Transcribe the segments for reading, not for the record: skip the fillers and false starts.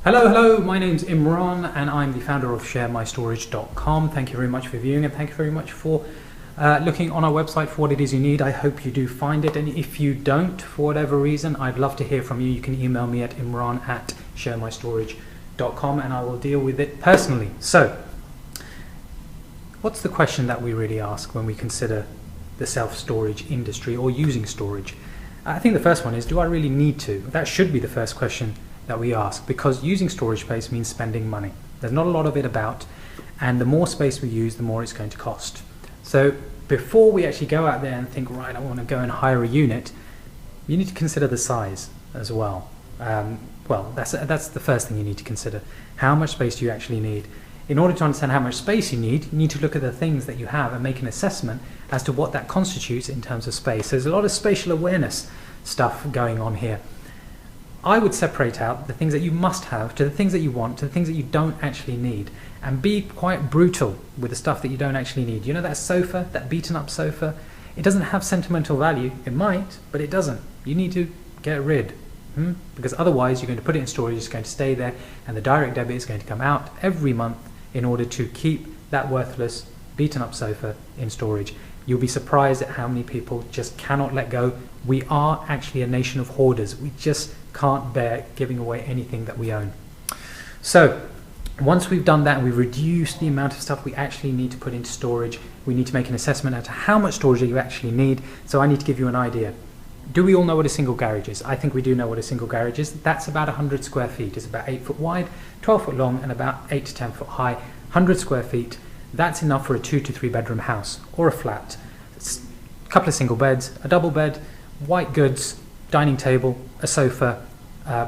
Hello, my name's Imran and I'm the founder of sharemystorage.com. Thank you very much for viewing and thank you very much for looking on our website for what it is you need. I hope you do find it, and if you don't, for whatever reason, I'd love to hear from you. You can email me at imran@sharemystorage.com and I will deal with it personally. So, what's the question that we really ask when we consider the self-storage industry or using storage? I think the first one is, do I really need to? That should be the first question that we ask, because using storage space means spending money. There's not a lot of it about, and the more space we use, the more it's going to cost. So before we actually go out there and think, right, I want to go and hire a unit, you need to consider the size as well. That's the first thing you need to consider. How much space do you actually need? In order to understand how much space you need to look at the things that you have and make an assessment as to what that constitutes in terms of space. There's a lot of spatial awareness stuff going on here. I would separate out the things that you must have to the things that you want to the things that you don't actually need, and be quite brutal with the stuff that you don't actually need. You know that sofa, that beaten up sofa? It doesn't have sentimental value. It might, but it doesn't. You need to get rid. Because otherwise you're going to put it in storage, it's going to stay there, and the direct debit is going to come out every month in order to keep that worthless beaten up sofa in storage. You'll be surprised at how many people just cannot let go. We are actually a nation of hoarders. We just can't bear giving away anything that we own. So once we've done that and we've reduced the amount of stuff we actually need to put into storage, we need to make an assessment as to how much storage you actually need. So I need to give you an idea. Do we all know what a single garage is? I think we do know what a single garage is. That's about 100 square feet. It's about 8 foot wide, 12 foot long, and about 8 to 10 foot high. 100 square feet. That's enough for a 2 to 3 bedroom house or a flat. It's a couple of single beds, a double bed, white goods, dining table, a sofa,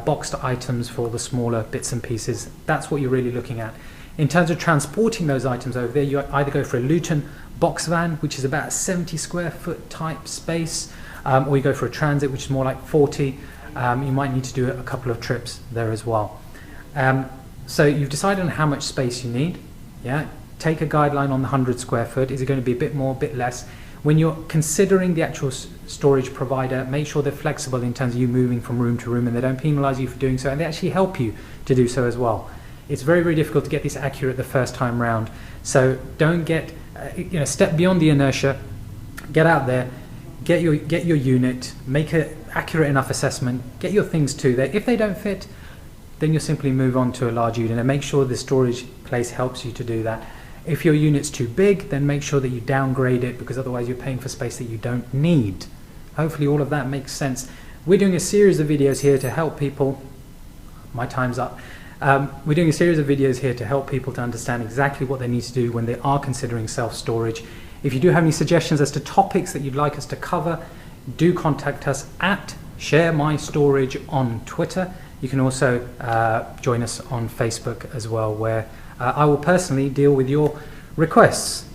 boxed items for all the smaller bits and pieces. That's what you're really looking at. In terms of transporting those items over there, you either go for a Luton box van, which is about a 70 square foot type space, or you go for a transit, which is more like 40. You might need to do a couple of trips there as well. So you've decided on how much space you need. Yeah, take a guideline on the 100 square foot. Is it going to be a bit more, a bit less? When you're considering the actual storage provider, make sure they're flexible in terms of you moving from room to room, and they don't penalize you for doing so, and they actually help you to do so as well. It's very, very difficult to get this accurate the first time round. So don't get, step beyond the inertia, get out there, get your unit, make an accurate enough assessment, get your things to there. If they don't fit, then you'll simply move on to a large unit, and make sure the storage place helps you to do that. If your unit's too big, then make sure that you downgrade it, because otherwise you're paying for space that you don't need. Hopefully all of that makes sense. We're doing a series of videos here to help people. My time's up. We're doing a series of videos here to help people to understand exactly what they need to do when they are considering self-storage. If you do have any suggestions as to topics that you'd like us to cover, do contact us at sharemystorage on Twitter. You can also join us on Facebook as well, where I will personally deal with your requests.